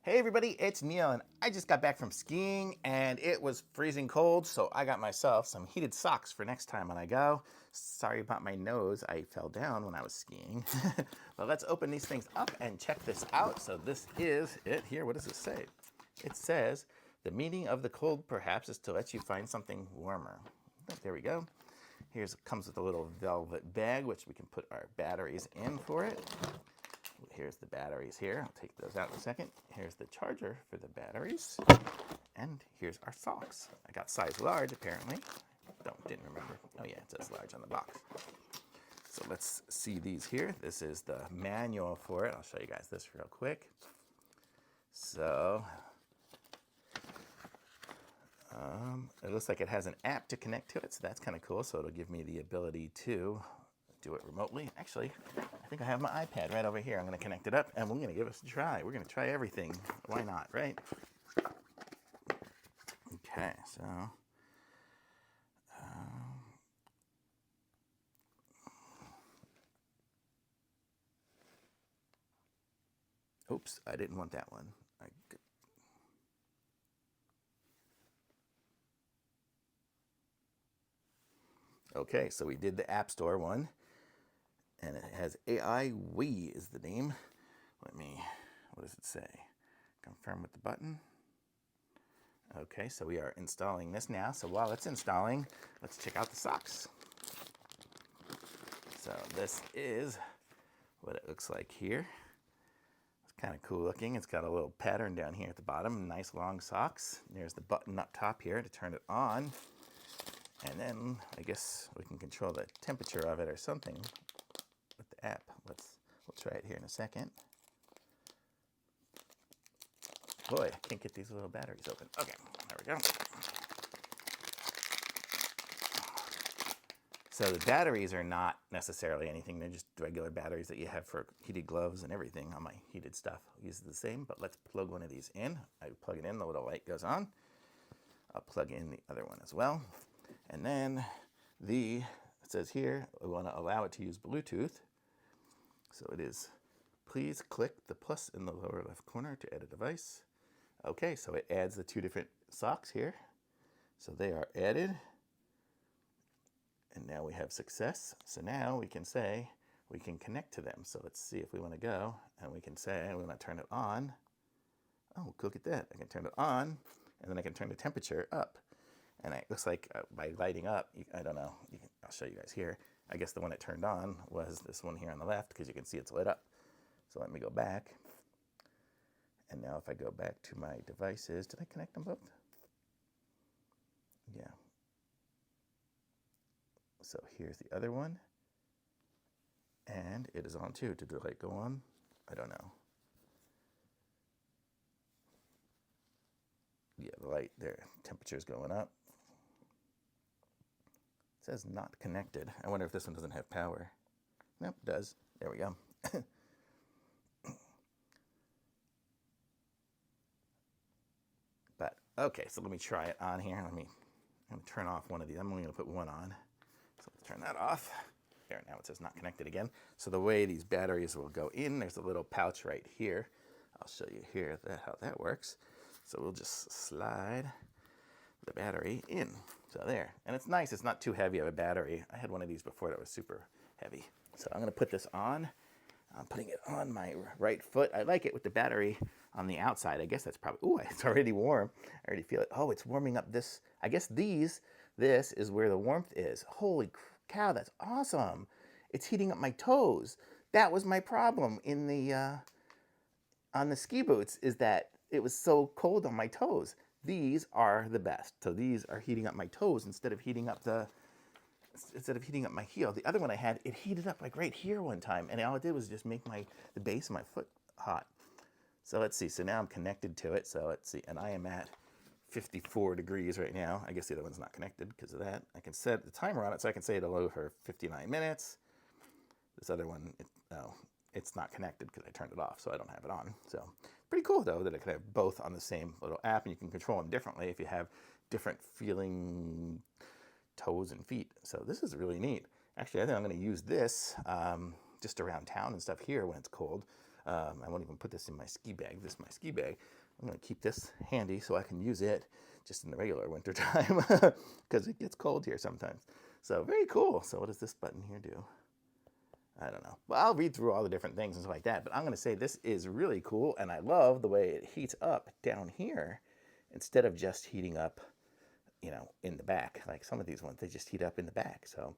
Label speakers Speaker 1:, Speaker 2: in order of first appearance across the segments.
Speaker 1: Hey everybody, it's Neil, and I just got back from skiing and it was freezing cold, so I got myself some heated socks for next time when I go. Sorry about my nose, I fell down when I was skiing. But let's open these things up and check this out. So this is it here. What does it say? It says, the meaning of the cold perhaps is to let you find something warmer. There we go. Comes with a little velvet bag, which we can put our batteries in for it. Here's the batteries here. I'll take those out in a second. Here's the charger for the batteries. And here's our socks. I got size large, apparently. Didn't remember. Oh yeah, it says large on the box. So let's see these here. This is the manual for it. I'll show you guys this real quick. So, it looks like it has an app to connect to it, so that's kind of cool. So it'll give me the ability to do it remotely. Actually, I think I have my iPad right over here. I'm going to connect it up and we're going to give it a try. We're going to try everything. Why not, right? Okay, so oops, I didn't want that one. Okay, so we did the App Store one, and it has AI We is the name. What does it say? Confirm with the button. Okay, so we are installing this now. So while it's installing, let's check out the socks. So this is what it looks like here. It's kind of cool looking. It's got a little pattern down here at the bottom. Nice long socks. There's the button up top here to turn it on. And then I guess we can control the temperature of it or something with the app. We'll try it here in a second. Boy, I can't get these little batteries open. Okay, there we go. So the batteries are not necessarily anything. They're just regular batteries that you have for heated gloves and everything on my heated stuff. I'll use the same, but let's plug one of these in. I plug it in, the little light goes on. I'll plug in the other one as well. And then it says here, we want to allow it to use Bluetooth. So it is, please click the plus in the lower left corner to add a device. Okay, so it adds the two different socks here. So they are added. And now we have success. So now we can say, we can connect to them. So let's see if we want to go, and we can say, we want to turn it on. Oh, look at that. I can turn it on, and then I can turn the temperature up. And it looks like by lighting up, I don't know, I'll show you guys here. I guess the one it turned on was this one here on the left, because you can see it's lit up. So let me go back. And now if I go back to my devices, did I connect them both? Yeah. So here's the other one. And it is on too. Did the light go on? I don't know. Yeah, the light there, temperature's going up. It says not connected. I wonder if this one doesn't have power. Nope, it does. There we go. But okay, so let me try it on here. I'm going to turn off one of these. I'm only going to put one on. So let's turn that off. There, now it says not connected again. So the way these batteries will go in, there's a little pouch right here. I'll show you here how that works. So we'll just slide the battery in. So there, and it's nice, it's not too heavy of a battery. I had one of these before that was super heavy. So I'm gonna put this on. I'm putting it on my right foot. I like it with the battery on the outside. I guess that's probably, ooh, it's already warm. I already feel it. Oh, it's warming up this. I guess this is where the warmth is. Holy cow, that's awesome. It's heating up my toes. That was my problem in on the ski boots, is that it was so cold on my toes. These are the best. So these are heating up my toes instead of heating up my heel. The other one I had, it heated up like right here one time, and all it did was just make the base of my foot hot. So let's see. So now I'm connected to it. So let's see, and I am at 54 degrees right now. I guess the other one's not connected because of that. I can set the timer on it, so I can say it'll go for 59 minutes. This other one, it's not connected because I turned it off, so I don't have it on. So pretty cool though that I can have both on the same little app, and you can control them differently if you have different feeling toes and feet. So this is really neat. Actually, I think I'm going to use this just around town and stuff here when it's cold. I won't even put this in my ski bag. This is my ski bag. I'm going to keep this handy so I can use it just in the regular winter time because it gets cold here sometimes. So very cool. So what does this button here do? I don't know. Well, I'll read through all the different things and stuff like that, but I'm going to say this is really cool, and I love the way it heats up down here instead of just heating up, you know, in the back. Like some of these ones, they just heat up in the back. So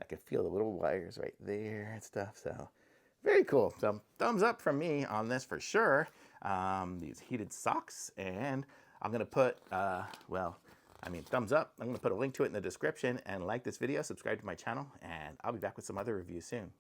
Speaker 1: I can feel the little wires right there and stuff. So very cool. So thumbs up from me on this for sure. These heated socks, and I'm going to put, thumbs up. I'm going to put a link to it in the description, and like this video, subscribe to my channel, and I'll be back with some other reviews soon.